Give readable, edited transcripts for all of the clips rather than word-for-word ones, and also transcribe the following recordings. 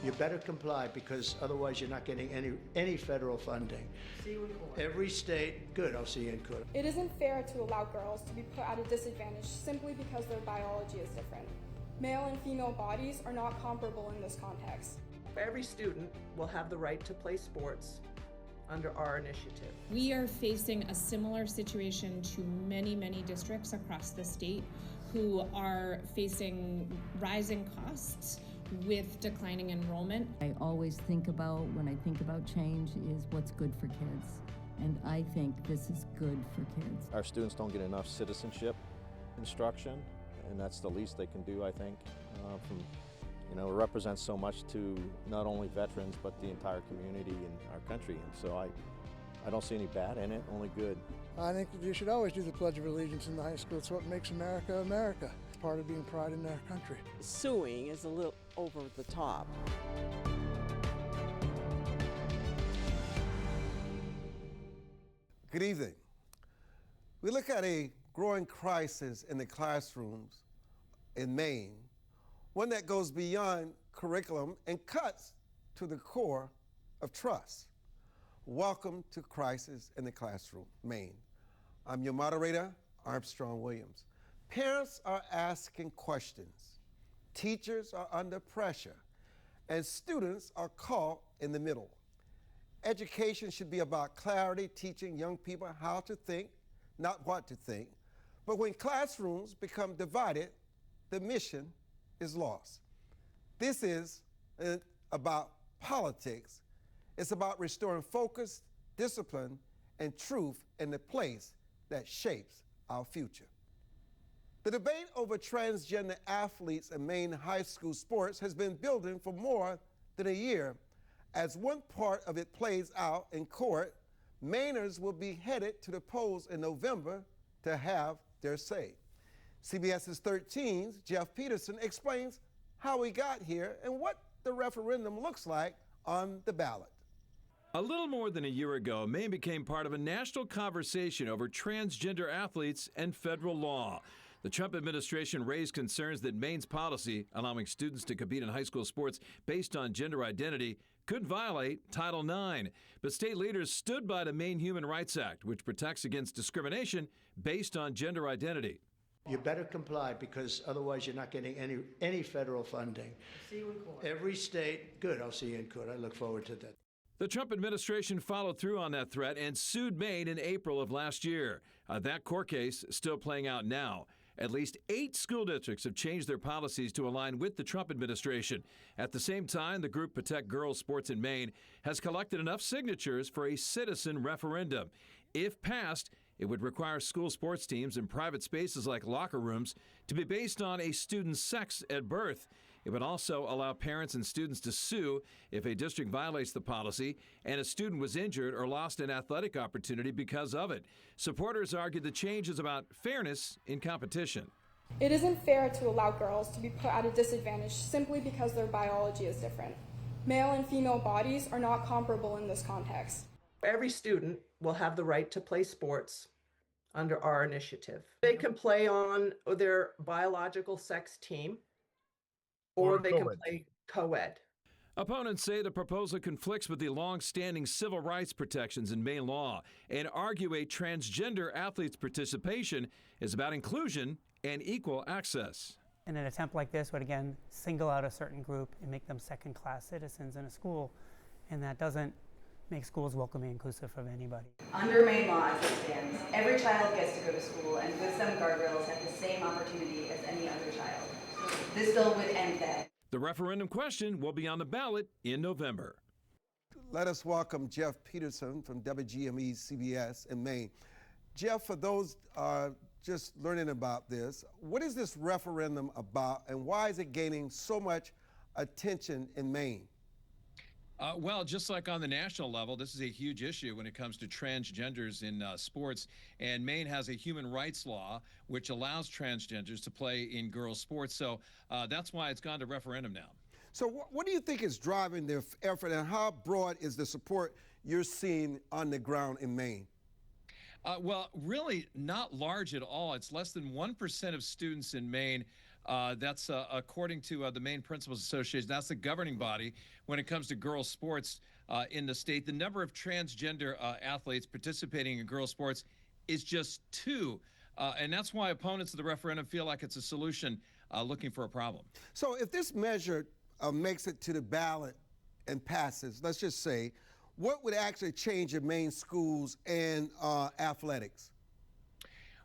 You better comply, because otherwise you're not getting any federal funding. See you in court. Every state, good, I'll see you in court. It isn't fair to allow girls to be put at a disadvantage simply because their biology is different. Male and female bodies are not comparable in this context. Every student will have the right to play sports under our initiative. We are facing a similar situation to many, many districts across the state who are facing rising costs with declining enrollment. I always think about, when I think about change, is what's good for kids. And I think this is good for kids. Our students don't get enough citizenship instruction, and that's the least they can do, I think. It represents so much to not only veterans, but the entire community in our country. And so I don't see any bad in it, only good. I think you should always do the Pledge of Allegiance in the high school. It's what makes America, America. It's part of being pride in our country. Suing is a little over the top. Good evening. We look at a growing crisis in the classrooms in Maine, one that goes beyond curriculum and cuts to the core of trust. Welcome to Crisis in the Classroom, Maine. I'm your moderator, Armstrong Williams. Parents are asking questions, teachers are under pressure, and students are caught in the middle. Education should be about clarity, teaching young people how to think, not what to think. But when classrooms become divided, the mission is lost. This is about politics. It's about restoring focus, discipline, and truth in the place that shapes our future. The debate over transgender athletes in Maine high school sports has been building for more than a year. As one part of it plays out in court, Mainers will be headed to the polls in November to have their say. CBS's 13's Jeff Peterson explains how we got here and what the referendum looks like on the ballot. A little more than a year ago, Maine became part of a national conversation over transgender athletes and federal law. The Trump administration raised concerns that Maine's policy, allowing students to compete in high school sports based on gender identity, could violate Title IX. But state leaders stood by the Maine Human Rights Act, which protects against discrimination based on gender identity. You better comply, because otherwise you're not getting any federal funding. See you in court. Every state, good, I'll see you in court. I look forward to that. The Trump administration followed through on that threat and sued Maine in April of last year. That court case is still playing out now. At least 8 school districts have changed their policies to align with the Trump administration. At the same time, the group Protect Girls Sports in Maine has collected enough signatures for a citizen referendum. If passed, it would require school sports teams and private spaces like locker rooms to be based on a student's sex at birth. It would also allow parents and students to sue if a district violates the policy and a student was injured or lost an athletic opportunity because of it. Supporters argue the change is about fairness in competition. It isn't fair to allow girls to be put at a disadvantage simply because their biology is different. Male and female bodies are not comparable in this context. Every student will have the right to play sports under our initiative. They can play on their biological sex team, or they can play co-ed. Opponents say the proposal conflicts with the long-standing civil rights protections in Maine law and argue a transgender athlete's participation is about inclusion and equal access. And an attempt like this would again single out a certain group and make them second-class citizens in a school, and that doesn't make schools welcoming and inclusive of anybody. Under Maine law as it stands, every child gets to go to school and with some guardrails have the same opportunity as any other child. This bill would end that. The referendum question will be on the ballot in November. Let us welcome Jeff Peterson from WGME CBS in Maine. Jeff, for those just learning about this, what is this referendum about and why is it gaining so much attention in Maine? Well, just like on the national level, this is a huge issue when it comes to transgenders in sports. And Maine has a human rights law which allows transgenders to play in girls' sports. So that's why it's gone to referendum now. So what do you think is driving the effort, and how broad is the support you're seeing on the ground in Maine? Well, really not large at all. It's less than 1% of students in Maine That's according to the Maine Principals Association. That's the governing body when it comes to girls' sports in the state. The number of transgender athletes participating in girls' sports is just 2. And that's why opponents of the referendum feel like it's a solution looking for a problem. So if this measure makes it to the ballot and passes, let's just say, what would actually change in Maine schools and athletics?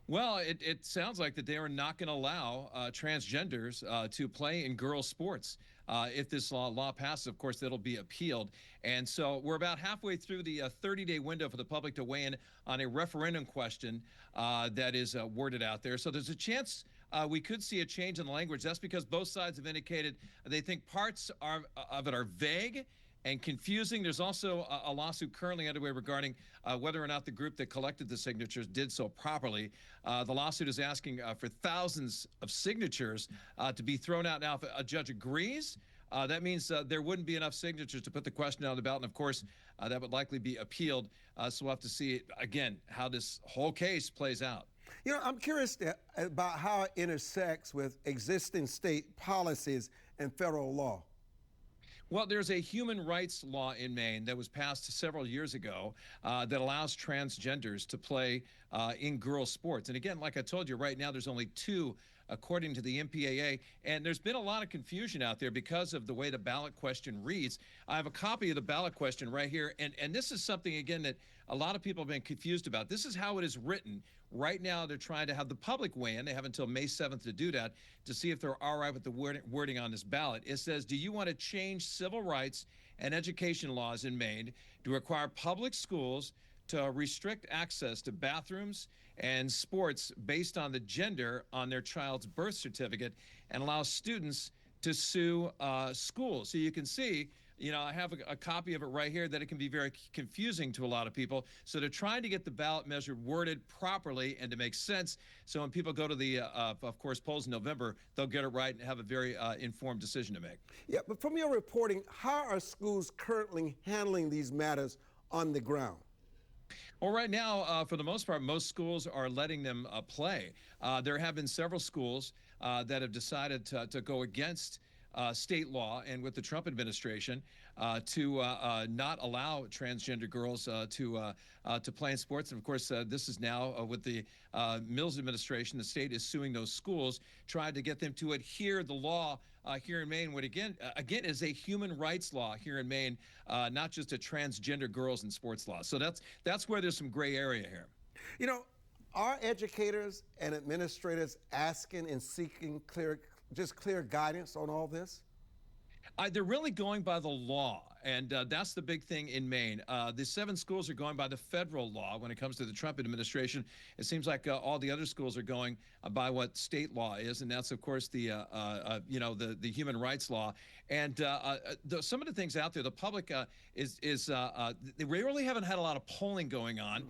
Well, it sounds like that they are not going to allow transgenders to play in girls' sports. If this law passes, of course, that'll be appealed. And so we're about halfway through the 30-day window for the public to weigh in on a referendum question that is worded out there. So there's a chance we could see a change in the language. That's because both sides have indicated they think parts of it are vague and confusing. There's also a lawsuit currently underway regarding whether or not the group that collected the signatures did so properly. The lawsuit is asking for thousands of signatures to be thrown out. Now, if a judge agrees, that means there wouldn't be enough signatures to put the question on the ballot. And of course, that would likely be appealed. So we'll have to see, again, how this whole case plays out. You know, I'm curious about how it intersects with existing state policies and federal law. Well, there's a human rights law in Maine that was passed several years ago that allows transgenders to play in girls' sports. And again, like I told you, right now there's only 2 according to the MPAA. And there's been a lot of confusion out there because of the way the ballot question reads. I have a copy of the ballot question right here. And this is something, again, that a lot of people have been confused about. This is how it is written. Right now, they're trying to have the public weigh in. They have until May 7th to do that, to see if they're all right with the wording on this ballot. It says, do you want to change civil rights and education laws in Maine to require public schools to restrict access to bathrooms and sports based on the gender on their child's birth certificate and allow students to sue schools? So you can see, you know, I have a copy of it right here, that it can be very confusing to a lot of people. So they're trying to get the ballot measure worded properly and to make sense. So when people go to the, of course, polls in November, they'll get it right and have a very informed decision to make. Yeah, but from your reporting, how are schools currently handling these matters on the ground? Well, right now, for the most part, most schools are letting them play. There have been several schools that have decided to go against state law and with the Trump administration to not allow transgender girls to play in sports. And of course, this is now with the Mills administration. The state is suing those schools, trying to get them to adhere the law here in Maine, what again is a human rights law here in Maine, not just a transgender girls in sports law. So that's where there's some gray area here. You know, are educators and administrators asking and seeking clear guidance on all this? They're really going by the law, and that's the big thing in Maine. The 7 schools are going by the federal law when it comes to the Trump administration. It seems like all the other schools are going by what state law is, and that's, of course, the human rights law. And some of the things out there, the public they really haven't had a lot of polling going on.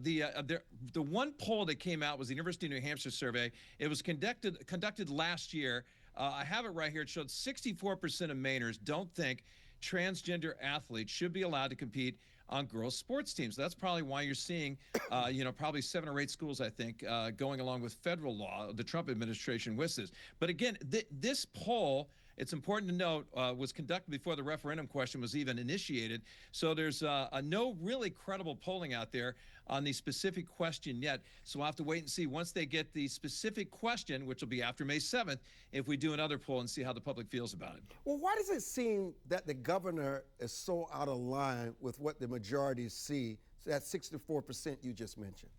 The one poll that came out was the University of New Hampshire survey. It was conducted last year. I have it right here. It showed 64% of Mainers don't think transgender athletes should be allowed to compete on girls' sports teams. So that's probably why you're seeing, probably 7 or 8 schools, I think, going along with federal law, the Trump administration with this. But again, this poll, it's important to note, was conducted before the referendum question was even initiated. So there's no really credible polling out there on the specific question yet. So we'll have to wait and see once they get the specific question, which will be after May 7th, if we do another poll and see how the public feels about it. Well, why does it seem that the governor is so out of line with what the majority see, that 64% you just mentioned?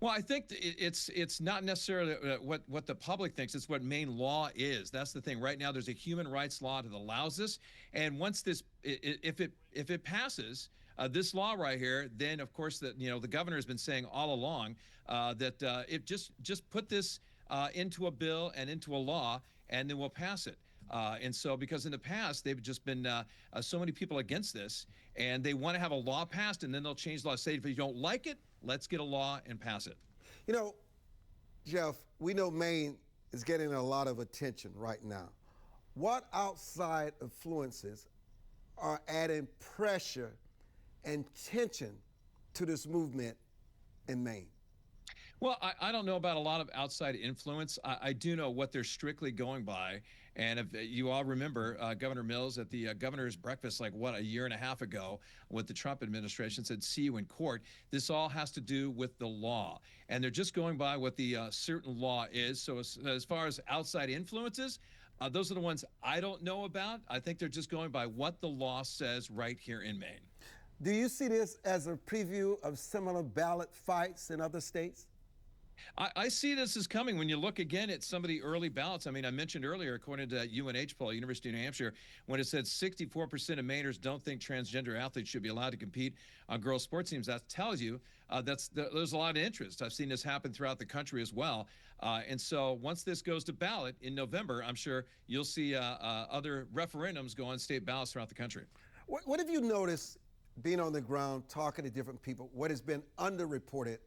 Well, I think it's not necessarily what the public thinks. It's what Maine law is. That's the thing. Right now, there's a human rights law that allows this, and once this, if it passes, this law right here, then of course the governor has been saying all along that if just put this into a bill and into a law, and then we'll pass it. And so, because in the past they've just been so many people against this, and they want to have a law passed, and then they'll change the law. Say if you don't like it, let's get a law and pass it. You know, Jeff, we know Maine is getting a lot of attention right now. What outside influences are adding pressure and tension to this movement in Maine? Well, I don't know about a lot of outside influence. I do know what they're strictly going by. And if you all remember Governor Mills at the governor's breakfast, like what, a year and a half ago, with the Trump administration said, see you in court. This all has to do with the law. And they're just going by what the certain law is. So as far as outside influences, those are the ones I don't know about. I think they're just going by what the law says right here in Maine. Do you see this as a preview of similar ballot fights in other states? I see this as coming when you look again at some of the early ballots. I mean, I mentioned earlier, according to that UNH poll, University of New Hampshire, when it said 64% of Mainers don't think transgender athletes should be allowed to compete on girls' sports teams. That tells you there's a lot of interest. I've seen this happen throughout the country as well. And so once this goes to ballot in November, I'm sure you'll see other referendums go on state ballots throughout the country. What have you noticed being on the ground, talking to different people, what has been underreported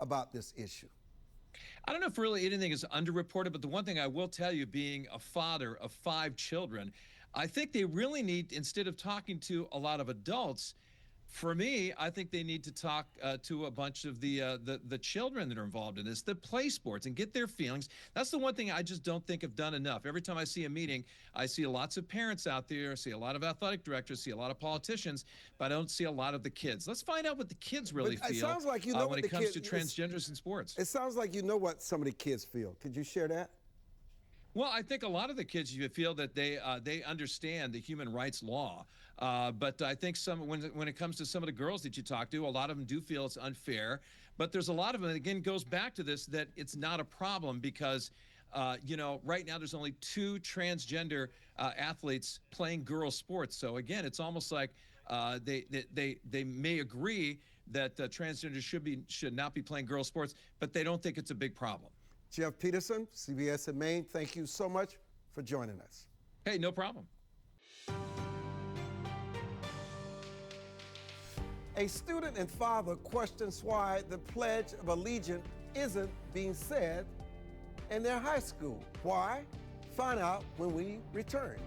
about this issue? I don't know if really anything is underreported, but the one thing I will tell you, being a father of 5 children, I think they really need, instead of talking to a lot of adults, for me, I think they need to talk to a bunch of the children that are involved in this, that play sports, and get their feelings. That's the one thing I just don't think have done enough. Every time I see a meeting, I see lots of parents out there, see a lot of athletic directors, see a lot of politicians, but I don't see a lot of the kids. Let's find out what the kids really feel. It sounds like you know when it comes to transgenders in sports. It sounds like you know what some of the kids feel. Could you share that? Well, I think a lot of the kids, you feel that they understand the human rights law. But I think when it comes to some of the girls that you talk to, a lot of them do feel it's unfair. But there's a lot of them, and again, goes back to this, that it's not a problem because, right now there's only 2 transgender athletes playing girls' sports. So again, it's almost like they may agree that transgenders should not be playing girls' sports, but they don't think it's a big problem. Jeff Peterson, CBS in Maine, thank you so much for joining us. Hey, no problem. A student and father questions why the Pledge of Allegiance isn't being said in their high school. Why? Find out when we return.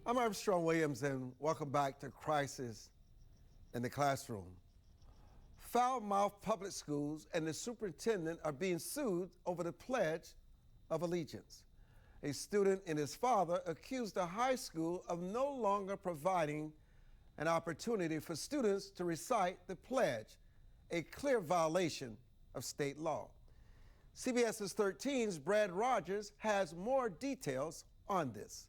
I'm Armstrong Williams, and welcome back to Crisis in the Classroom. Foul-mouthed public schools and the superintendent are being sued over the Pledge of Allegiance. A student and his father accused the high school of no longer providing an opportunity for students to recite the pledge, a clear violation of state law. CBS's 13's Brad Rogers has more details on this.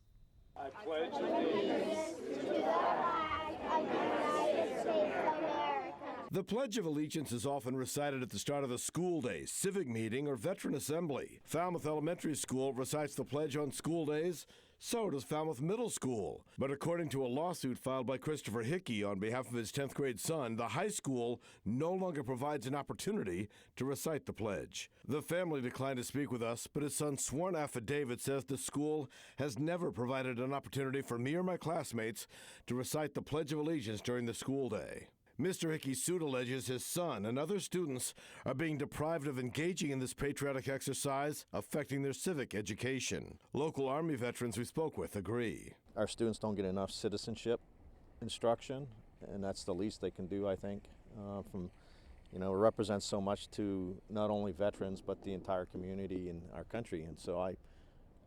I pledge allegiance to the flag of the United States of America. The Pledge of Allegiance is often recited at the start of the school day, civic meeting, or veteran assembly. Falmouth Elementary School recites the pledge on school days. So does Falmouth Middle School. But according to a lawsuit filed by Christopher Hickey on behalf of his 10th grade son, the high school no longer provides an opportunity to recite the pledge. The family declined to speak with us, but his son's sworn affidavit says the school has never provided an opportunity for me or my classmates to recite the Pledge of Allegiance during the school day. Mr. Hickey's suit alleges his son and other students are being deprived of engaging in this patriotic exercise, affecting their civic education. Local Army veterans we spoke with agree. Our students don't get enough citizenship instruction, and that's the least they can do, I think. It represents so much to not only veterans, but the entire community in our country. And so I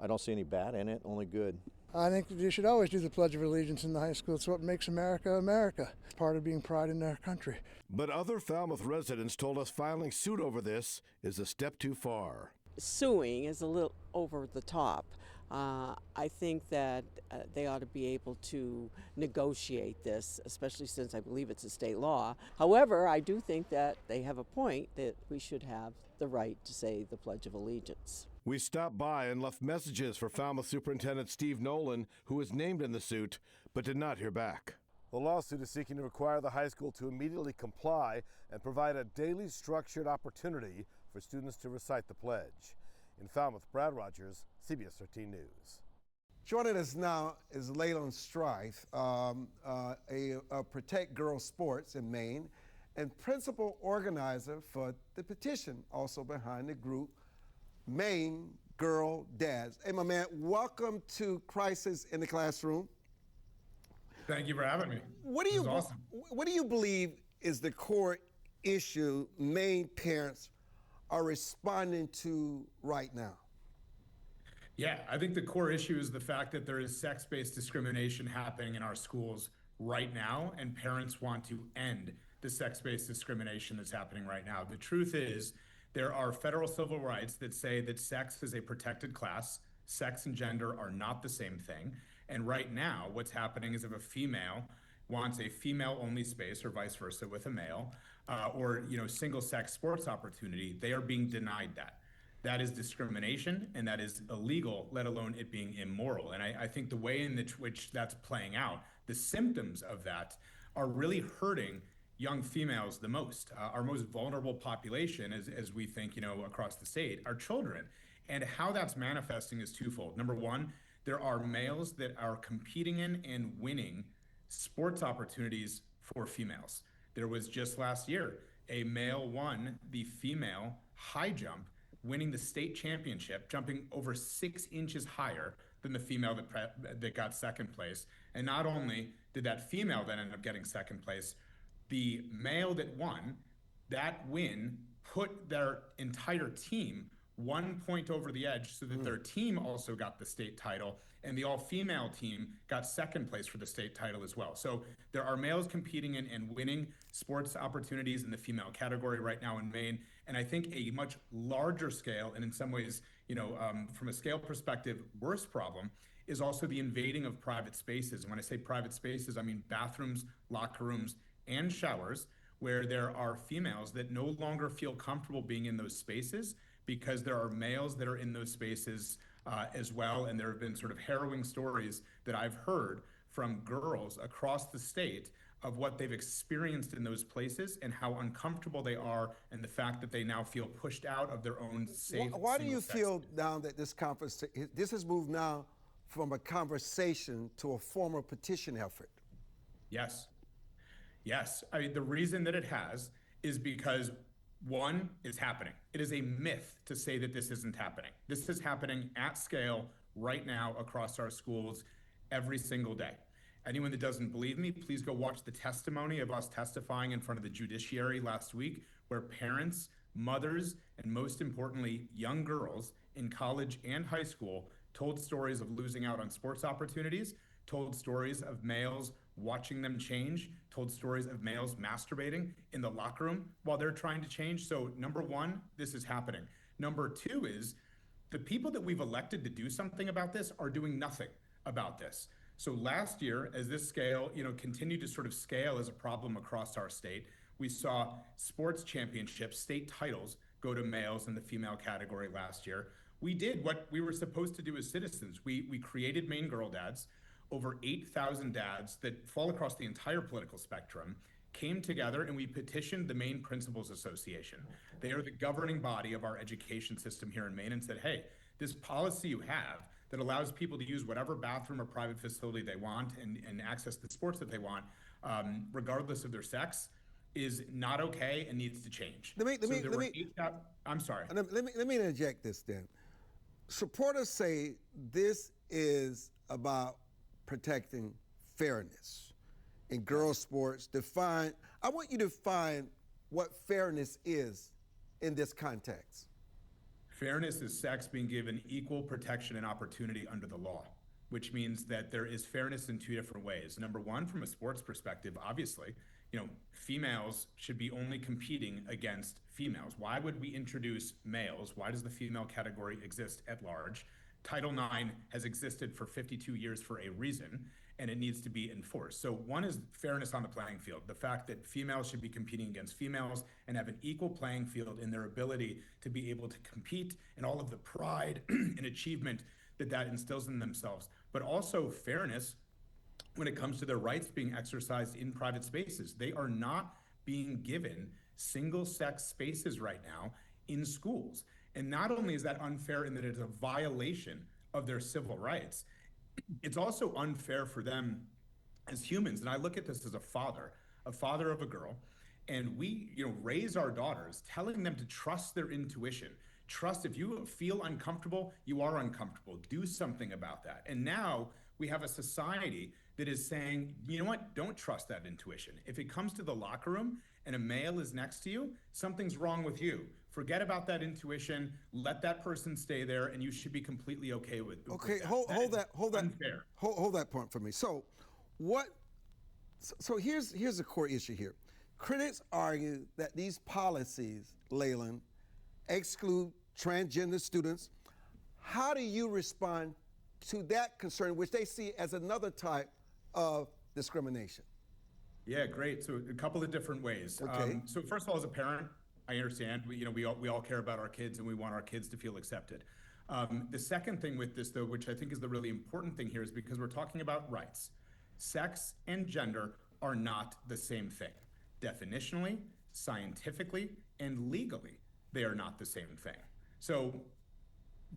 don't see any bad in it, only good. I think you should always do the Pledge of Allegiance in the high school. It's what makes America, America. It's part of being pride in our country. But other Falmouth residents told us filing suit over this is a step too far. Suing is a little over the top. I think that they ought to be able to negotiate this, especially since I believe it's a state law. However, I do think that they have a point that we should have the right to say the Pledge of Allegiance. We stopped by and left messages for Falmouth Superintendent Steve Nolan, who was named in the suit, but did not hear back. The lawsuit is seeking to require the high school to immediately comply and provide a daily structured opportunity for students to recite the pledge. In Falmouth, Brad Rogers, CBS 13 News. Joining us now is Leyland Streiff, a Protect Girls Sports in Maine, and principal organizer for the petition also behind the group Maine Girl Dads. Hey, my man, welcome to Crisis in the Classroom. Thank you for having me. What do you believe is the core issue Maine parents are responding to right now? Yeah, I think the core issue is the fact that there is sex-based discrimination happening in our schools right now, and parents want to end the sex-based discrimination that's happening right now. The truth is, there are federal civil rights that say that sex is a protected class. Sex and gender are not the same thing. And right now, what's happening is if a female wants a female-only space, or vice versa with a male, or single-sex sports opportunity, they are being denied that. That is discrimination, and that is illegal, let alone it being immoral. And I think the way in which that's playing out, the symptoms of that are really hurting young females the most. Our most vulnerable population, as we think, across the state, are children. And how that's manifesting is twofold. Number one, there are males that are competing in and winning sports opportunities for females. There was just last year, a male won the female high jump, winning the state championship, jumping over 6 inches higher than the female that got second place. And not only did that female then end up getting second place, the male that won, that win put their entire team 1 point over the edge so that their team also got the state title, and the all-female team got second place for the state title as well. So there are males competing in and winning sports opportunities in the female category right now in Maine. And I think a much larger scale, and in some ways, from a scale perspective, worse problem, is also the invading of private spaces. And when I say private spaces, I mean bathrooms, locker rooms, and showers, where there are females that no longer feel comfortable being in those spaces because there are males that are in those spaces as well. And there have been sort of harrowing stories that I've heard from girls across the state of what they've experienced in those places and how uncomfortable they are, and the fact that they now feel pushed out of their own safe. Why do you feel now that this has moved now from a conversation to a formal petition effort? Yes. I mean, the reason that it has is because one, it's happening. It is a myth to say that this isn't happening. This is happening at scale right now across our schools every single day. Anyone that doesn't believe me, please go watch the testimony of us testifying in front of the judiciary last week, where parents, mothers, and most importantly, young girls in college and high school told stories of losing out on sports opportunities, told stories of males watching them change, told stories of males masturbating in the locker room while they're trying to change. So number one, this is happening. Number two is the people that we've elected to do something about this are doing nothing about this. So last year, as this scale, continued to sort of scale as a problem across our state, we saw sports championships, state titles, go to males in the female category last year. We did what we were supposed to do as citizens. We created Maine Girl Dads. Over 8,000 dads that fall across the entire political spectrum came together and we petitioned the Maine Principals Association. They are the governing body of our education system here in Maine, and said, hey, this policy you have that allows people to use whatever bathroom or private facility they want and access the sports that they want, regardless of their sex, is not okay and needs to change. I'm sorry. Let me interject this then. Supporters say this is about protecting fairness in girls' sports. I want you to define what fairness is in this context. Fairness is sex being given equal protection and opportunity under the law, which means that there is fairness in two different ways. Number one, from a sports perspective, obviously, females should be only competing against females. Why would we introduce males? Why does the female category exist at large? Title IX has existed for 52 years for a reason, and it needs to be enforced. So one is fairness on the playing field, the fact that females should be competing against females and have an equal playing field in their ability to be able to compete, and all of the pride and achievement that instills in themselves. But also fairness when it comes to their rights being exercised in private spaces. They are not being given single-sex spaces right now in schools. And not only is that unfair in that it's a violation of their civil rights, it's also unfair for them as humans. And I look at this as a father of a girl, and we raise our daughters telling them to trust their intuition. Trust, if you feel uncomfortable, you are uncomfortable. Do something about that. And now we have a society that is saying, you know what, don't trust that intuition. If it comes to the locker room and a male is next to you, something's wrong with you. Forget about that intuition. Let that person stay there, and you should be completely okay with that. Okay, hold that point for me. So here's the core issue here. Critics argue that these policies, Leyland, exclude transgender students. How do you respond to that concern, which they see as another type of discrimination? Yeah, great. So a couple of different ways. Okay. So first of all, as a parent, I understand, we all care about our kids and we want our kids to feel accepted. The second thing with this, though, which I think is the really important thing here, is because we're talking about rights. Sex and gender are not the same thing. Definitionally, scientifically, and legally, they are not the same thing. So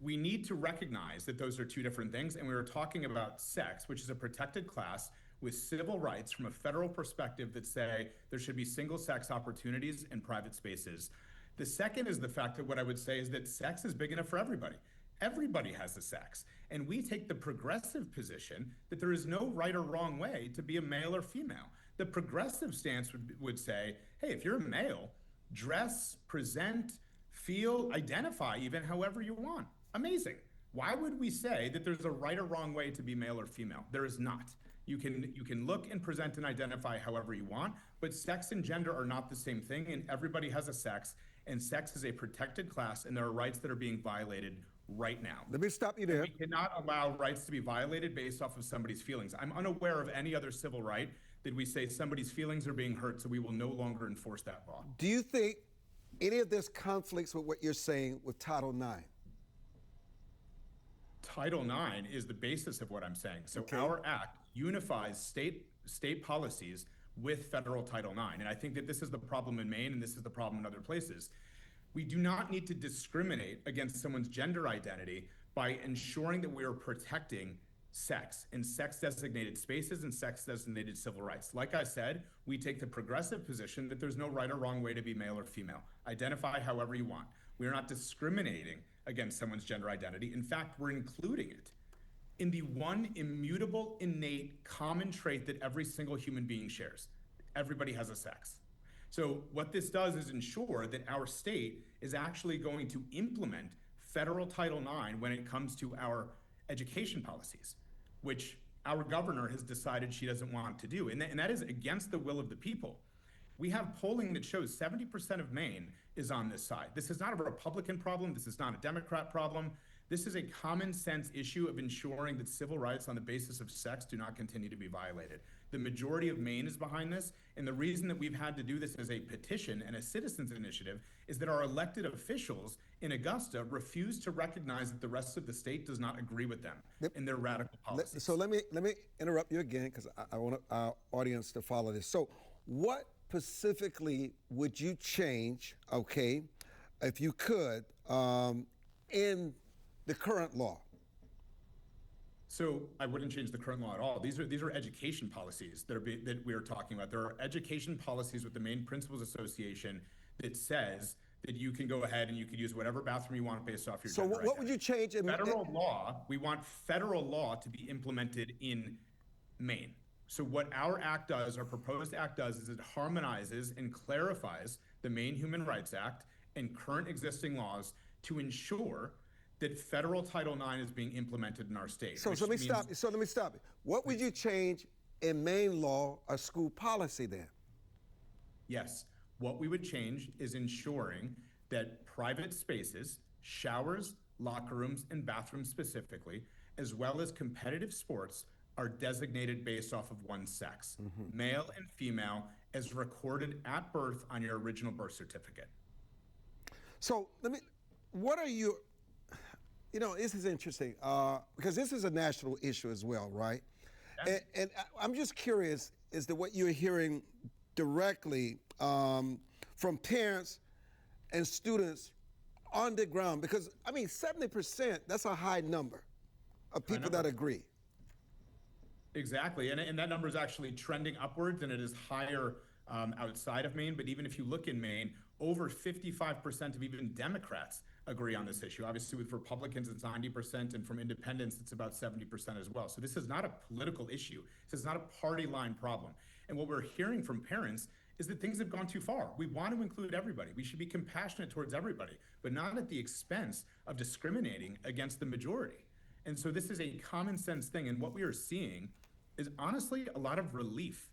we need to recognize that those are two different things, and we were talking about sex, which is a protected class with civil rights from a federal perspective that say there should be single-sex opportunities in private spaces. The second is the fact that what I would say is that sex is big enough for everybody. Everybody has a sex. And we take the progressive position that there is no right or wrong way to be a male or female. The progressive stance would say, hey, if you're a male, dress, present, feel, identify even however you want. Amazing. Why would we say that there's a right or wrong way to be male or female? There is not. You can look and present and identify however you want, but sex and gender are not the same thing, and everybody has a sex, and sex is a protected class, and there are rights that are being violated right now. Let me stop you there. We cannot allow rights to be violated based off of somebody's feelings. I'm unaware of any other civil right that we say somebody's feelings are being hurt, so we will no longer enforce that law. Do you think any of this conflicts with what you're saying with Title IX? Title IX is the basis of what I'm saying. So Okay. Our act unifies state policies with federal Title IX. And I think that this is the problem in Maine, and this is the problem in other places. We do not need to discriminate against someone's gender identity by ensuring that we are protecting sex in sex-designated spaces and sex-designated civil rights. Like I said, we take the progressive position that there's no right or wrong way to be male or female. Identify however you want. We are not discriminating against someone's gender identity. In fact, we're including it in the one immutable, innate, common trait that every single human being shares. Everybody has a sex. So what this does is ensure that our state is actually going to implement federal Title IX when it comes to our education policies, which our governor has decided she doesn't want to do. And that is against the will of the people. We have polling that shows 70% of Maine is on this side. This is not a Republican problem. This is not a Democrat problem. This is a common sense issue of ensuring that civil rights on the basis of sex do not continue to be violated. The majority of Maine is behind this, and the reason that we've had to do this as a petition and a citizens initiative is that our elected officials in Augusta refuse to recognize that the rest of the state does not agree with them in their radical policies. So let me interrupt you again, because I want our audience to follow this. So what specifically would you change, okay, if you could, in the current law? So I wouldn't change the current law at all. These are education policies that we are talking about. There are education policies with the Maine Principals Association that says that you can go ahead and you can use whatever bathroom you want based off your gender So what would you change in federal law? We want federal law to be implemented in Maine. So what our act does, our proposed act does, is it harmonizes and clarifies the Maine Human Rights Act and current existing laws to ensure that federal Title IX is being implemented in our state. So let me stop you. What would you change in Maine law or school policy then? Yes. What we would change is ensuring that private spaces, showers, locker rooms, and bathrooms specifically, as well as competitive sports, are designated based off of one sex, male and female, as recorded at birth on your original birth certificate. So what are you, this is interesting, because this is a national issue as well, right? Yeah. And I'm just curious as to what you're hearing directly from parents and students on the ground, because 70%, that's a high number of people that agree. Exactly, and that number is actually trending upwards, and it is higher outside of Maine. But even if you look in Maine, over 55% of even Democrats agree on this issue. Obviously, with Republicans, it's 90%, and from independents, it's about 70% as well. So this is not a political issue. This is not a party line problem. And what we're hearing from parents is that things have gone too far. We want to include everybody. We should be compassionate towards everybody, but not at the expense of discriminating against the majority. And so this is a common sense thing. And what we are seeing is honestly a lot of relief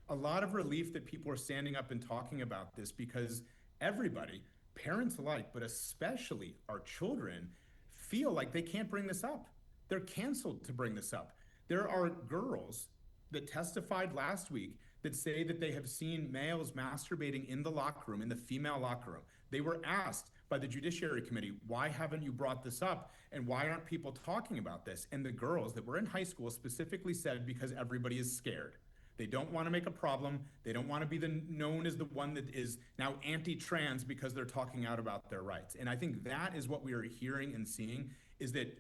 that people are standing up and talking about this, because everybody, parents alike, but especially our children, feel like they can't bring this up. They're canceled to bring this up. There are girls that testified last week that say that they have seen males masturbating in the locker room, in the female locker room. They were asked by the Judiciary Committee, why haven't you brought this up? And why aren't people talking about this? And the girls that were in high school specifically said, because everybody is scared. They don't want to make a problem. They don't want to be known as the one that is now anti-trans because they're talking out about their rights. And I think that is what we are hearing and seeing, is that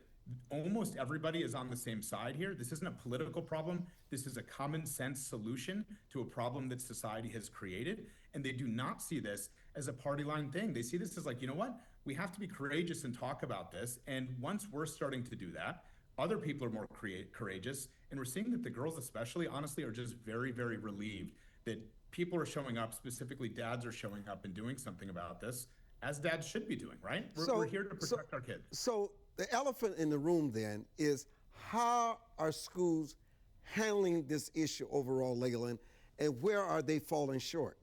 almost everybody is on the same side here. This isn't a political problem. This is a common sense solution to a problem that society has created. And they do not see this as a party line thing. They see this as like, you know what? We have to be courageous and talk about this. And once we're starting to do that, other people are more courageous. And we're seeing that the girls especially, honestly, are just very, very relieved that people are showing up, specifically dads are showing up and doing something about this, as dads should be doing, right? We're here to protect our kids. So the elephant in the room then is, how are schools handling this issue overall, Leyland, and where are they falling short?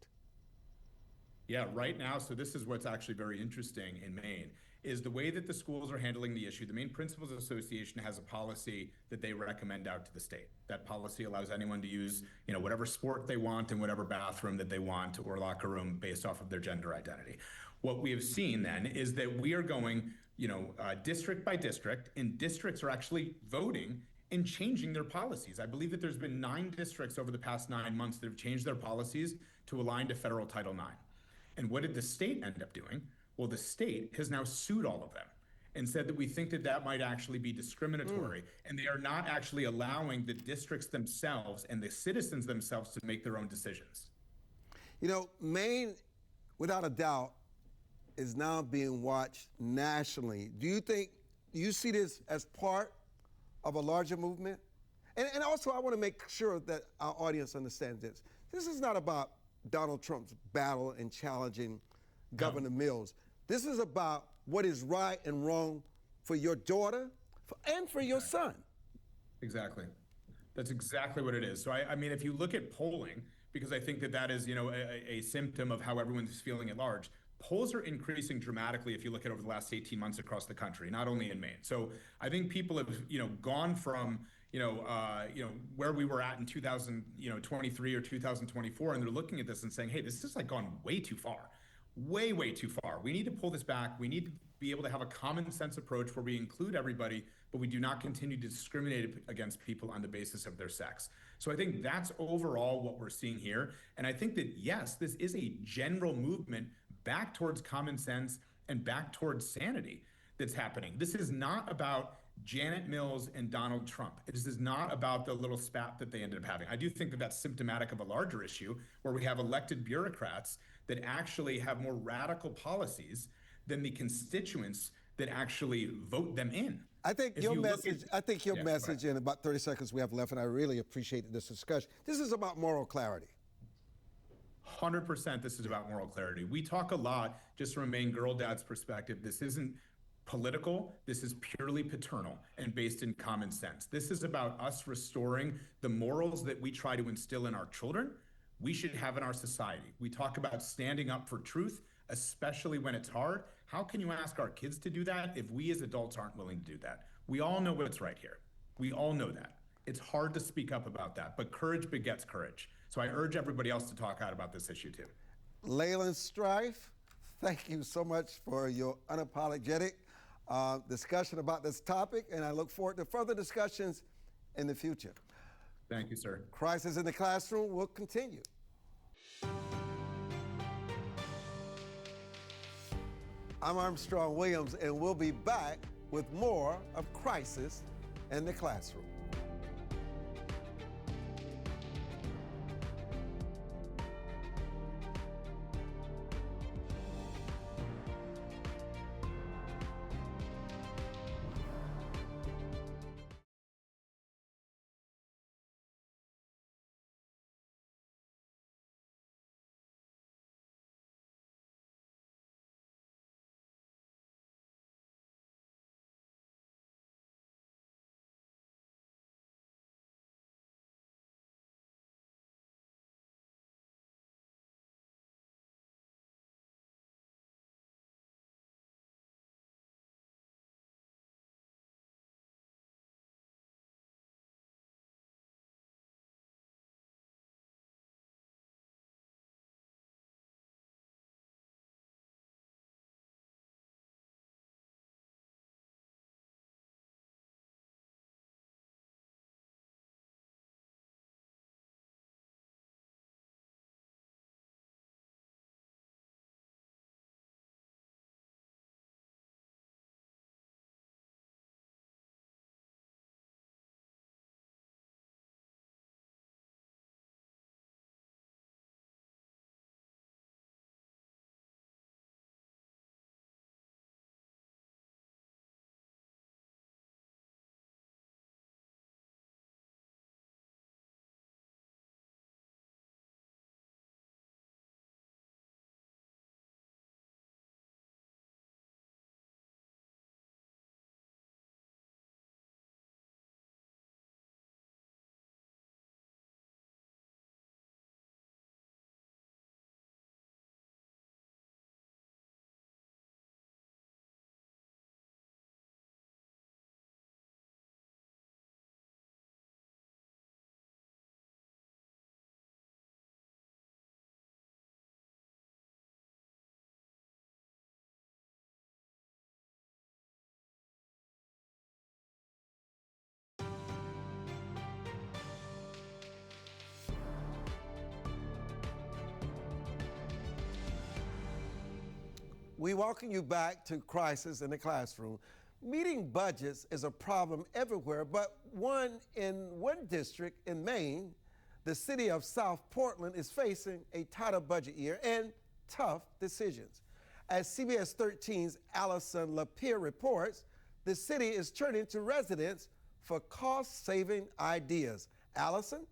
Yeah, right now, so this is what's actually very interesting in Maine, is the way that the schools are handling the issue. The Maine Principals Association has a policy that they recommend out to the state. That policy allows anyone to use, whatever sport they want in whatever bathroom that they want or locker room based off of their gender identity. What we have seen then is that we are going, district by district, and districts are actually voting and changing their policies. I believe that there's been 9 districts over the past 9 months that have changed their policies to align to federal Title IX. And what did the state end up doing? Well, the state has now sued all of them and said that we think that that might actually be discriminatory, and they are not actually allowing the districts themselves and the citizens themselves to make their own decisions. Maine, without a doubt, is now being watched nationally. Do you see this as part of a larger movement? And also, I want to make sure that our audience understands this. This is not about Donald Trump's battle and challenging Governor Mills. This is about what is right and wrong for your daughter and for your son. Exactly. That's exactly what it is. So I mean, if you look at polling, because I think that that is, you know, a symptom of how everyone's feeling at large, polls are increasing dramatically if you look at over the last 18 months across the country, not only in Maine. So I think people have, you know, gone from, where we were at in 2023 or 2024, and they're looking at this and saying, hey, this has like gone way too far, way too far. We need to pull this back. We need to be able to have a common sense approach where we include everybody, but we do not continue to discriminate against people on the basis of their sex. So I think that's overall what we're seeing here. And I think that, yes, this is a general movement back towards common sense and back towards sanity that's happening. This is not about Janet Mills and Donald Trump. This is not about the little spat that they ended up having. I do think that that's symptomatic of a larger issue where we have elected bureaucrats that actually have more radical policies than the constituents that actually vote them in. I think your message in about 30 seconds we have left, and I really appreciate this discussion. This is about moral clarity. 100% this is about moral clarity. We talk a lot, just from a Maine girl dad's perspective, this isn't political, this is purely paternal and based in common sense. This is about us restoring the morals that we try to instill in our children, we should have in our society. We talk about standing up for truth, especially when it's hard. How can you ask our kids to do that if we as adults aren't willing to do that? We all know what's right here. We all know that. It's hard to speak up about that, but courage begets courage. So I urge everybody else to talk out about this issue too. Leyland, Streiff, thank you so much for your unapologetic discussion about this topic, and I look forward to further discussions in the future. Thank you, sir. Crisis in the Classroom will continue. I'm Armstrong Williams, and we'll be back with more of Crisis in the Classroom. We welcome you back to Crisis in the Classroom. Meeting budgets is a problem everywhere, but in one district in Maine, the city of South Portland is facing a tighter budget year and tough decisions. As CBS 13's Allison Lapierre reports, the city is turning to residents for cost-saving ideas. Allison?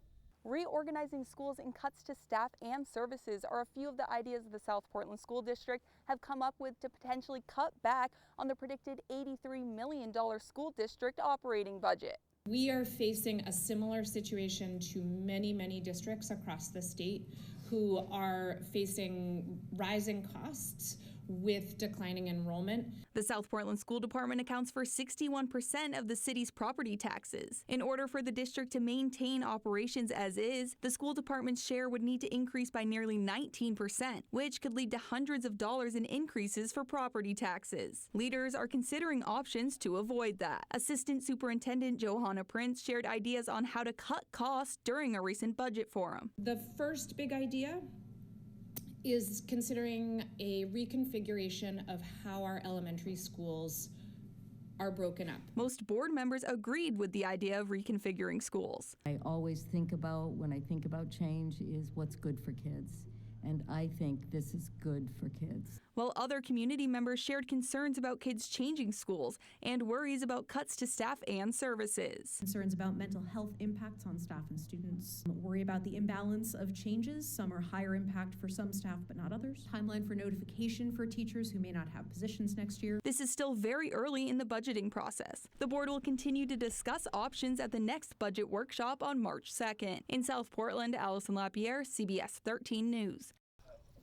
Reorganizing schools and cuts to staff and services are a few of the ideas the South Portland School District have come up with to potentially cut back on the predicted $83 million school district operating budget. We are facing a similar situation to many, many districts across the state who are facing rising costs with declining enrollment. The South Portland School Department accounts for 61% of the city's property taxes. In order for the district to maintain operations as is, the school department's share would need to increase by nearly 19%, which could lead to hundreds of dollars in increases for property taxes. Leaders are considering options to avoid that. Assistant Superintendent Johanna Prince shared ideas on how to cut costs during a recent budget forum. The first big idea is considering a reconfiguration of how our elementary schools are broken up. Most board members agreed with the idea of reconfiguring schools. I always think about, when I think about change, is what's good for kids. And I think this is good for kids. While other community members shared concerns about kids changing schools and worries about cuts to staff and services. Concerns about mental health impacts on staff and students. Worry about the imbalance of changes. Some are higher impact for some staff but not others. Timeline for notification for teachers who may not have positions next year. This is still very early in the budgeting process. The board will continue to discuss options at the next budget workshop on March 2nd. In South Portland, Allison Lapierre, CBS 13 News.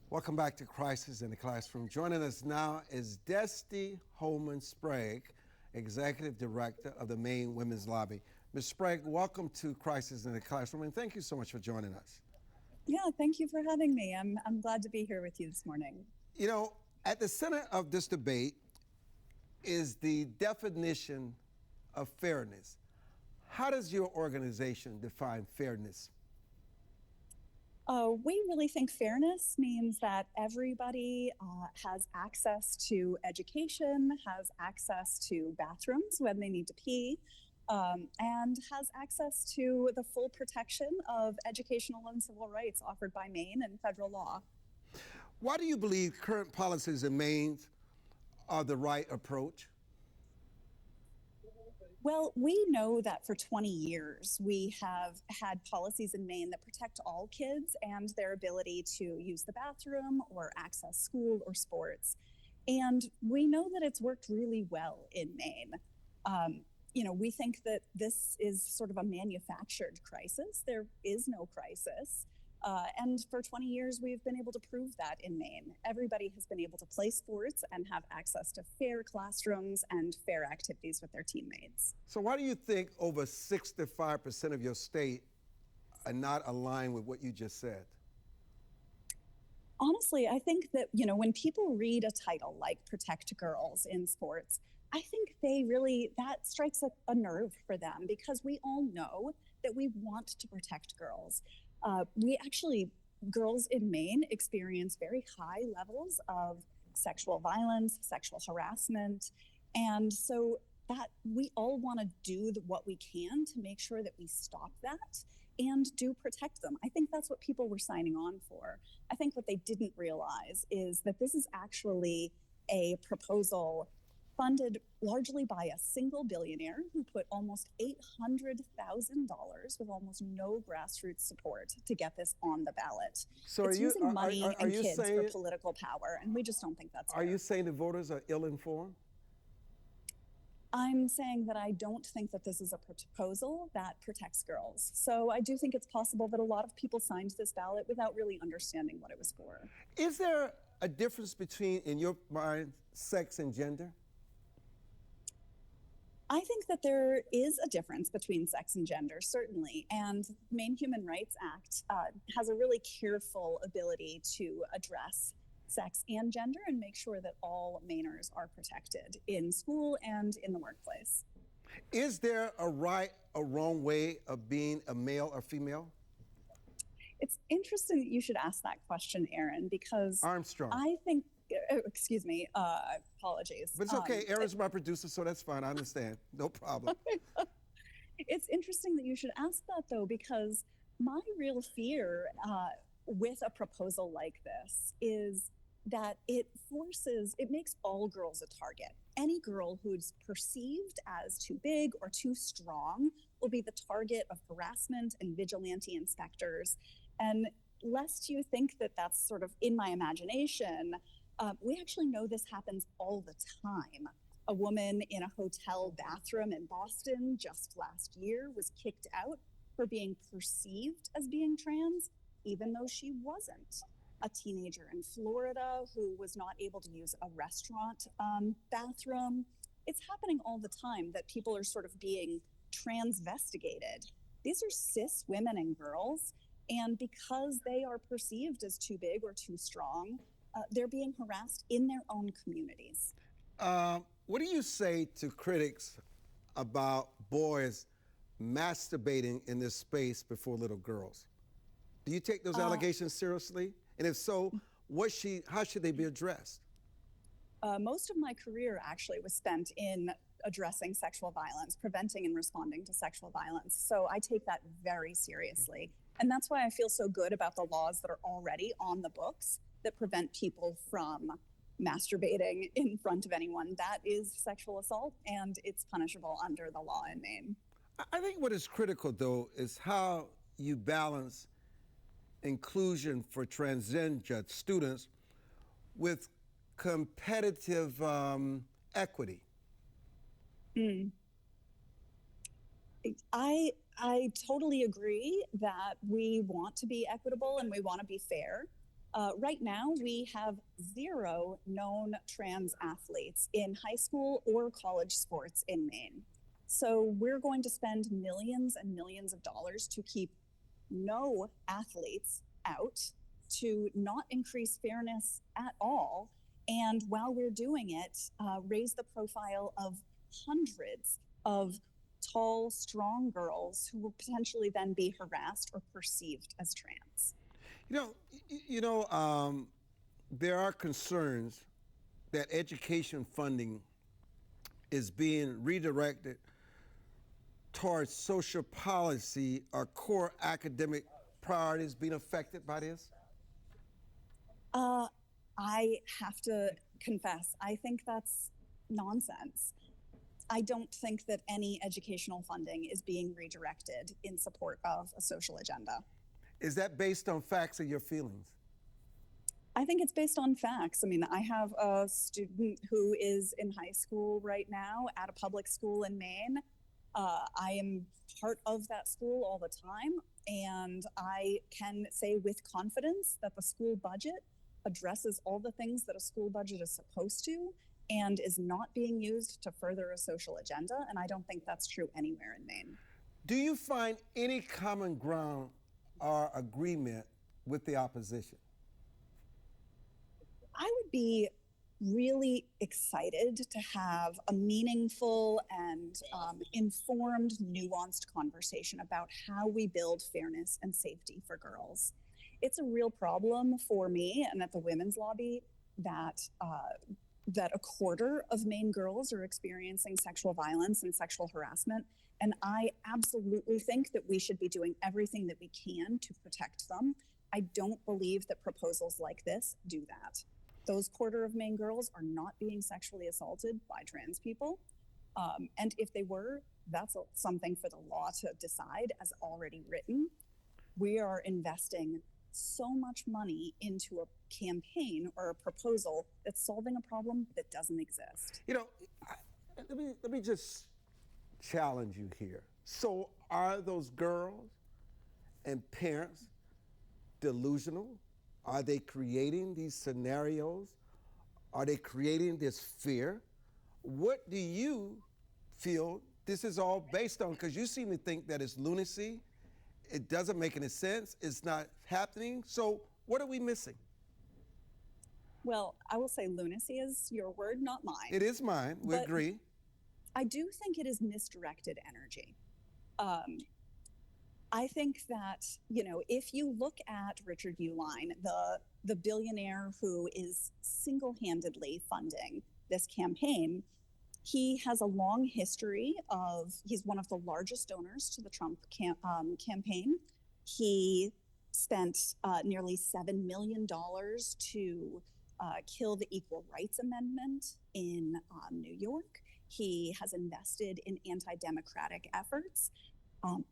Welcome back to Crisis in the Classroom. Joining us now is Destie Hohman Spraque, Executive Director of the Maine Women's Lobby. Ms. Spraque, welcome to Crisis in the Classroom, and thank you so much for joining us. Yeah, thank you for having me. I'm glad to be here with you this morning. You know, at the center of this debate is the definition of fairness. How does your organization define fairness? We really think fairness means that everybody has access to education, has access to bathrooms when they need to pee, and has access to the full protection of educational and civil rights offered by Maine and federal law. Why do you believe current policies in Maine are the right approach? Well, we know that for 20 years, we have had policies in Maine that protect all kids and their ability to use the bathroom or access school or sports. And we know that it's worked really well in Maine. You know, we think that this is sort of a manufactured crisis. There is no crisis. And for 20 years, we've been able to prove that in Maine. Everybody has been able to play sports and have access to fair classrooms and fair activities with their teammates. So why do you think over 65% of your state are not aligned with what you just said? Honestly, I think that, you know, when people read a title like Protect Girls in Sports, I think they really, that strikes a nerve for them, because we all know that we want to protect girls. Girls in Maine experience very high levels of sexual violence, sexual harassment. And so that we all want to do what we can to make sure that we stop that and do protect them. I think that's what people were signing on for. I think what they didn't realize is that this is actually a proposal funded largely by a single billionaire who put almost $800,000 with almost no grassroots support to get this on the ballot. So it's using money and kids for saying, political power, and we just don't think that's fair. Are you saying the voters are ill-informed? I'm saying that I don't think that this is a proposal that protects girls. So I do think it's possible that a lot of people signed this ballot without really understanding what it was for. Is there a difference between, in your mind, sex and gender? I think that there is a difference between sex and gender, certainly. And the Maine Human Rights Act has a really careful ability to address sex and gender and make sure that all Mainers are protected in school and in the workplace. Is there a right or wrong way of being a male or female? It's interesting that you should ask that question, Aaron, because Armstrong. I think, excuse me, apologies. But it's okay, Aaron's my producer, so that's fine, I understand, no problem. It's interesting that you should ask that, though, because my real fear with a proposal like this is that it makes all girls a target. Any girl who's perceived as too big or too strong will be the target of harassment and vigilante inspectors. And lest you think that that's sort of in my imagination, we actually know this happens all the time. A woman in a hotel bathroom in Boston just last year was kicked out for being perceived as being trans, even though she wasn't. A teenager in Florida who was not able to use a restaurant bathroom. It's happening all the time that people are sort of being transvestigated. These are cis women and girls, and because they are perceived as too big or too strong, they're being harassed in their own communities. What do you say to critics about boys masturbating in this space before little girls? Do you take those allegations seriously? And if so, how should they be addressed? Most of my career actually was spent in addressing sexual violence, preventing and responding to sexual violence. So I take that very seriously. And that's why I feel so good about the laws that are already on the books that prevent people from masturbating in front of anyone. That is sexual assault, and it's punishable under the law in Maine. I think what is critical, though, is how you balance inclusion for transgender students with competitive equity. I totally agree that we want to be equitable and we want to be fair. Right now, we have 0 known trans athletes in high school or college sports in Maine. So we're going to spend millions and millions of dollars to keep no athletes out, to not increase fairness at all. And while we're doing it, raise the profile of hundreds of tall, strong girls who will potentially then be harassed or perceived as trans. There are concerns that education funding is being redirected towards social policy. Are core academic priorities being affected by this? I have to confess, I think that's nonsense. I don't think that any educational funding is being redirected in support of a social agenda. Is that based on facts or your feelings? I think it's based on facts. I mean, I have a student who is in high school right now at a public school in Maine. I am part of that school all the time, and I can say with confidence that the school budget addresses all the things that a school budget is supposed to and is not being used to further a social agenda, and I don't think that's true anywhere in Maine. Do you find any common ground or agreement with the opposition? I would be really excited to have a meaningful and informed, nuanced conversation about how we build fairness and safety for girls. It's a real problem for me and at the Women's Lobby that a quarter of Maine girls are experiencing sexual violence and sexual harassment. And I absolutely think that we should be doing everything that we can to protect them. I don't believe that proposals like this do that. Those quarter of Maine girls are not being sexually assaulted by trans people. And if they were, that's something for the law to decide as already written. We are investing so much money into a campaign or a proposal that's solving a problem that doesn't exist. Let me just challenge you here. So are those girls and parents delusional? Are they creating these scenarios? Are they creating this fear? What do you feel this is all based on? Because you seem to think that it's lunacy. It doesn't make any sense. It's not happening. So what are we missing? Well, I will say lunacy is your word, not mine. It is mine. We agree. I do think it is misdirected energy. I think that, if you look at Richard Uihlein, the billionaire who is single-handedly funding this campaign, he has a long history he's one of the largest donors to the Trump campaign. He spent nearly $7 million to kill the Equal Rights Amendment in New York. He has invested in anti-democratic efforts.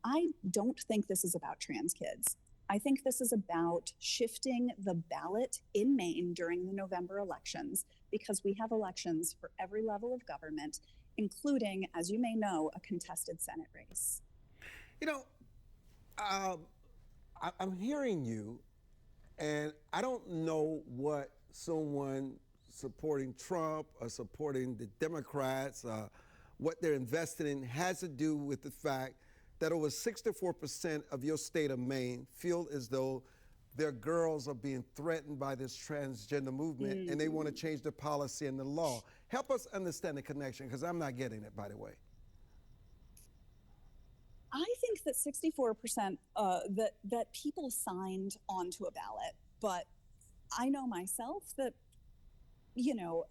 I don't think this is about trans kids. I think this is about shifting the ballot in Maine during the November elections, because we have elections for every level of government, including, as you may know, a contested Senate race. You know, I'm hearing you, and I don't know what someone supporting Trump or supporting the Democrats, what they're invested in, has to do with the fact that over 64% of your state of Maine feel as though their girls are being threatened by this transgender movement, and they want to change the policy and the law. Help us understand the connection, because I'm not getting it, by the way. I think that 64% that people signed onto a ballot, but I know myself that, you know,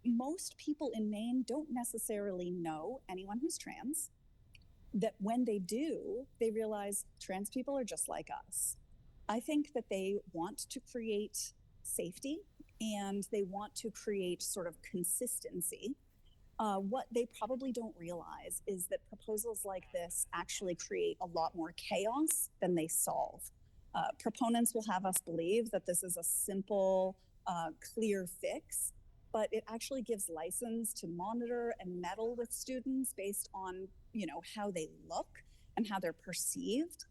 most people in Maine don't necessarily know anyone who's trans, that when they do, they realize trans people are just like us. I think that they want to create safety and they want to create sort of consistency. What they probably don't realize is that proposals like this actually create a lot more chaos than they solve. Proponents will have us believe that this is a simple, clear fix, but it actually gives license to monitor and meddle with students based on, you know, how they look and how they're perceived.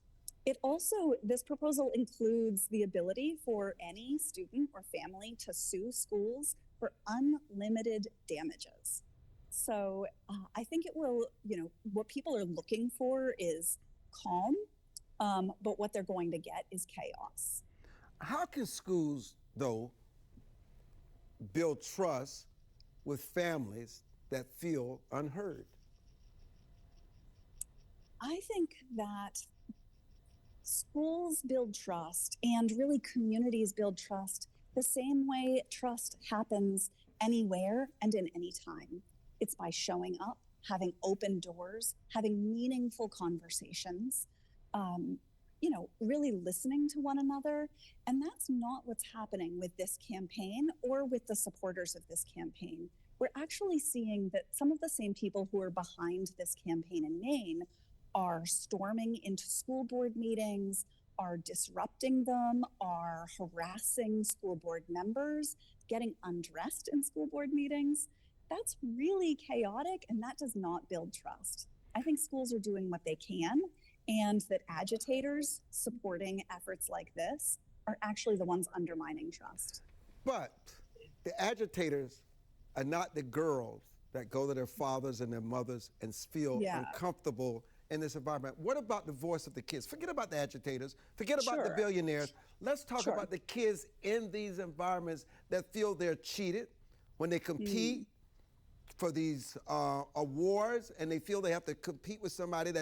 It also, this proposal includes the ability for any student or family to sue schools for unlimited damages. So I think it will, you know, what people are looking for is calm, but what they're going to get is chaos. How can schools, though, build trust with families that feel unheard? I think that schools build trust and really communities build trust the same way trust happens anywhere and in any time. It's by showing up, having open doors, having meaningful conversations, you know, really listening to one another. And that's not what's happening with this campaign or with the supporters of this campaign. We're actually seeing that some of the same people who are behind this campaign in Maine are storming into school board meetings, are disrupting them, are harassing school board members, getting undressed in school board meetings. That's really chaotic, and that does not build trust. I think schools are doing what they can, and that agitators supporting efforts like this are actually the ones undermining trust. But the agitators are not the girls that go to their fathers and their mothers and feel uncomfortable in this environment. What about the voice of the kids? Forget about the agitators, forget about the billionaires. Let's talk about the kids in these environments that feel they're cheated when they compete for these awards, and they feel they have to compete with somebody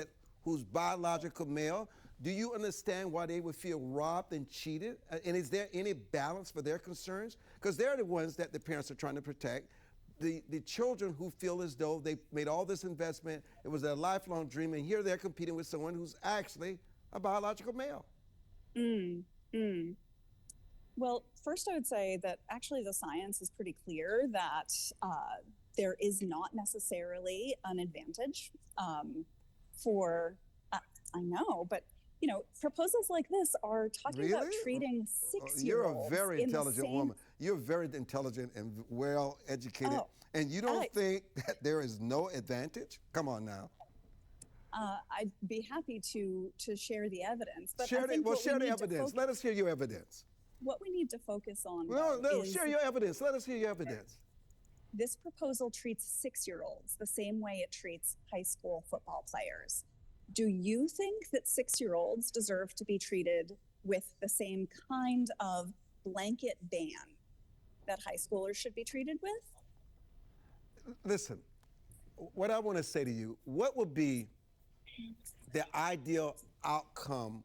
who's biological male. Do you understand why they would feel robbed and cheated? And is there any balance for their concerns? Because they're the ones that the parents are trying to protect. The children who feel as though they made all this investment, it was their lifelong dream, and here they're competing with someone who's actually a biological male. Well, first I would say that actually the science is pretty clear that there is not necessarily an advantage for, I know, but you know, proposals like this are talking about treating 6-year-olds. You're a very intelligent woman. You're very intelligent and well educated. And you don't think that there is no advantage? Come on now. I'd be happy to share the evidence. But share the evidence. Let us hear your evidence. What we need to focus on. No, share your evidence. Let us hear your evidence. This proposal treats 6-year-olds the same way it treats high school football players. Do you think that 6-year-olds deserve to be treated with the same kind of blanket ban that high schoolers should be treated with? Listen, what I want to say to you, what would be the ideal outcome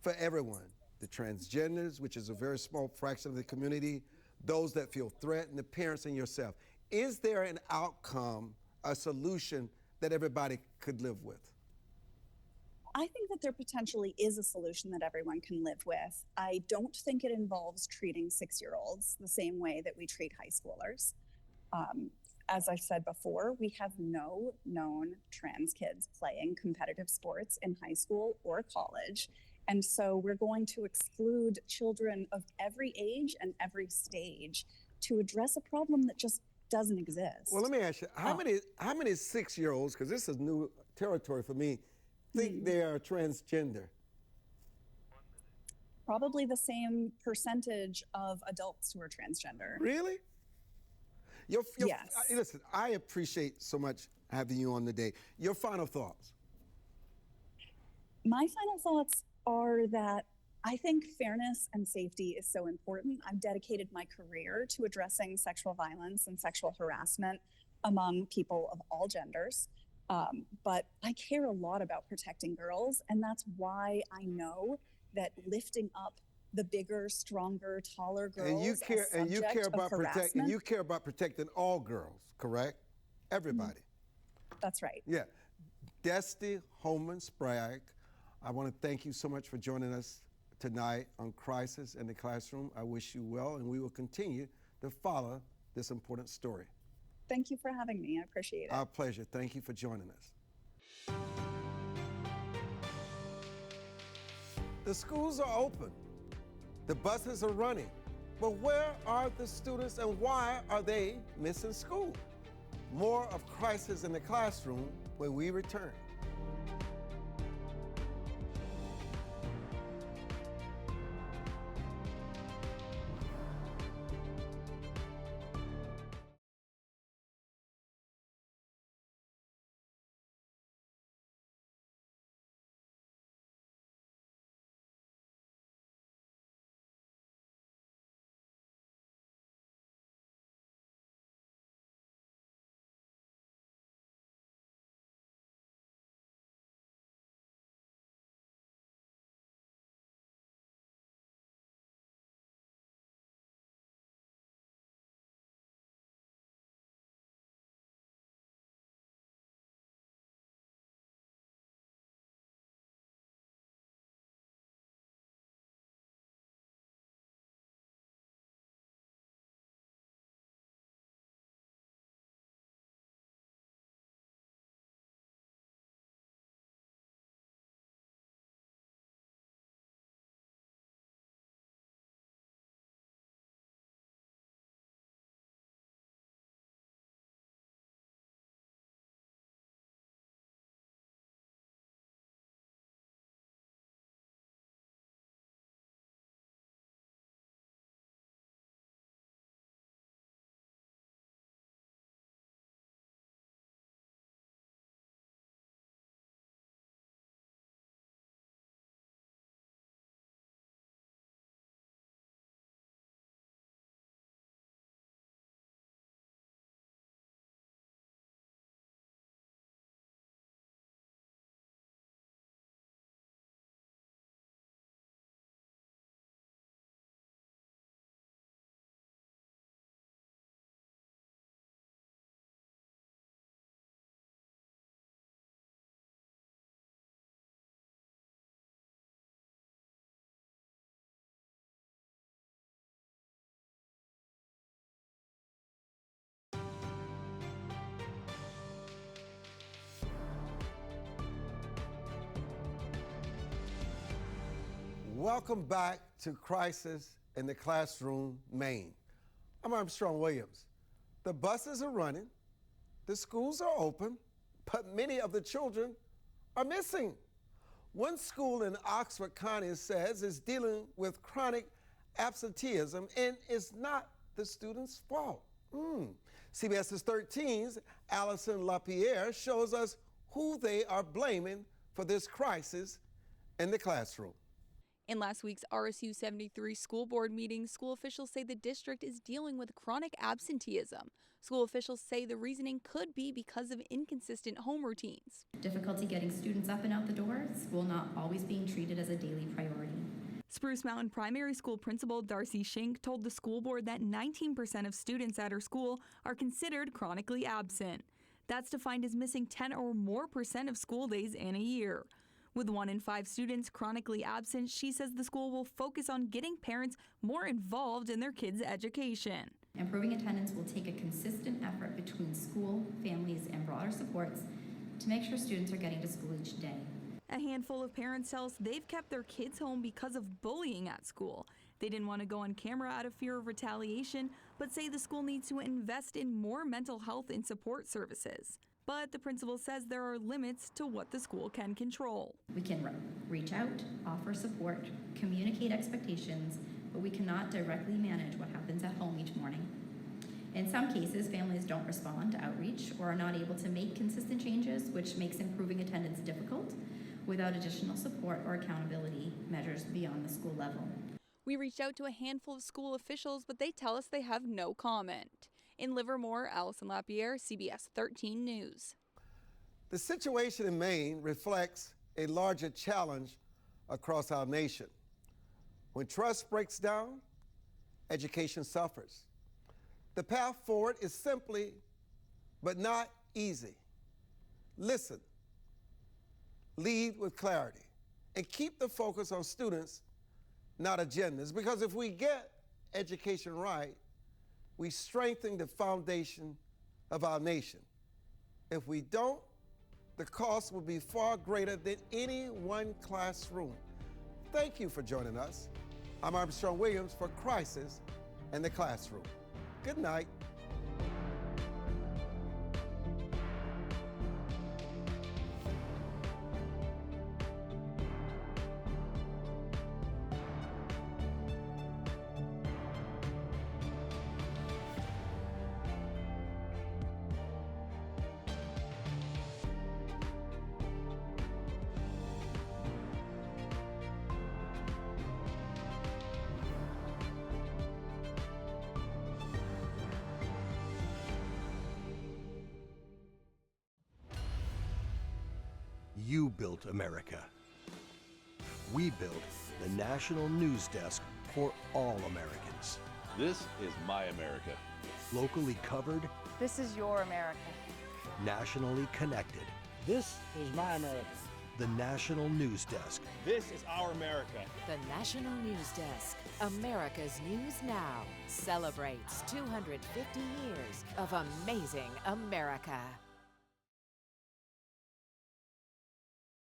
for everyone? The transgenders, which is a very small fraction of the community, those that feel threatened, the parents and yourself. Is there an outcome, a solution that everybody could live with? I think that there potentially is a solution that everyone can live with. I don't think it involves treating 6-year-olds the same way that we treat high schoolers. As I've said before, we have no known trans kids playing competitive sports in high school or college. And so we're going to exclude children of every age and every stage to address a problem that just doesn't exist. Well, let me ask you, how many 6-year-olds, because this is new territory for me, think they are transgender? Probably the same percentage of adults who are transgender. Really? Yes. Listen, I appreciate so much having you on today. Your final thoughts? My final thoughts are that I think fairness and safety is so important. I've dedicated my career to addressing sexual violence and sexual harassment among people of all genders. But I care a lot about protecting girls, and that's why I know that lifting up the bigger, stronger, taller girls And you care about protecting all girls, correct? Everybody. That's right. Yeah. Destie, Hohman, Spraque, I want to thank you so much for joining us tonight on Crisis in the Classroom. I wish you well, and we will continue to follow this important story. Thank you for having me. I appreciate it. Our pleasure. Thank you for joining us. The schools are open. The buses are running. But where are the students and why are they missing school? More of Crisis in the Classroom when we return. Welcome back to Crisis in the Classroom, Maine. I'm Armstrong Williams. The buses are running, the schools are open, but many of the children are missing. One school in Oxford County says is dealing with chronic absenteeism and it's not the students' fault. CBS's 13's Allison LaPierre shows us who they are blaming for this crisis in the classroom. In last week's RSU 73 school board meeting, school officials say the district is dealing with chronic absenteeism. School officials say the reasoning could be because of inconsistent home routines. Difficulty getting students up and out the door, school not always being treated as a daily priority. Spruce Mountain Primary School Principal Darcy Shink told the school board that 19% of students at her school are considered chronically absent. That's defined as missing 10 or more % of school days in a year. With 1 in 5 students chronically absent, she says the school will focus on getting parents more involved in their kids' education. Improving attendance will take a consistent effort between school, families, and broader supports to make sure students are getting to school each day. A handful of parents tell us they've kept their kids home because of bullying at school. They didn't want to go on camera out of fear of retaliation, but say the school needs to invest in more mental health and support services. But the principal says there are limits to what the school can control. We can reach out, offer support, communicate expectations, but we cannot directly manage what happens at home each morning. In some cases, families don't respond to outreach or are not able to make consistent changes, which makes improving attendance difficult without additional support or accountability measures beyond the school level. We reached out to a handful of school officials, but they tell us they have no comment. In Livermore, Allison Lapierre, CBS 13 News. The situation in Maine reflects a larger challenge across our nation. When trust breaks down, education suffers. The path forward is simply, but not easy. Listen, lead with clarity, and keep the focus on students, not agendas, because if we get education right, we strengthen the foundation of our nation. If we don't, the cost will be far greater than any one classroom. Thank you for joining us. I'm Armstrong Williams for Crisis in the Classroom. Good night. You built America. We built the national news desk for all Americans. This is my America. Locally covered. This is your America. Nationally connected. This is my America. The National News Desk. This is our America. The National News Desk, America's News Now, celebrates 250 years of amazing America.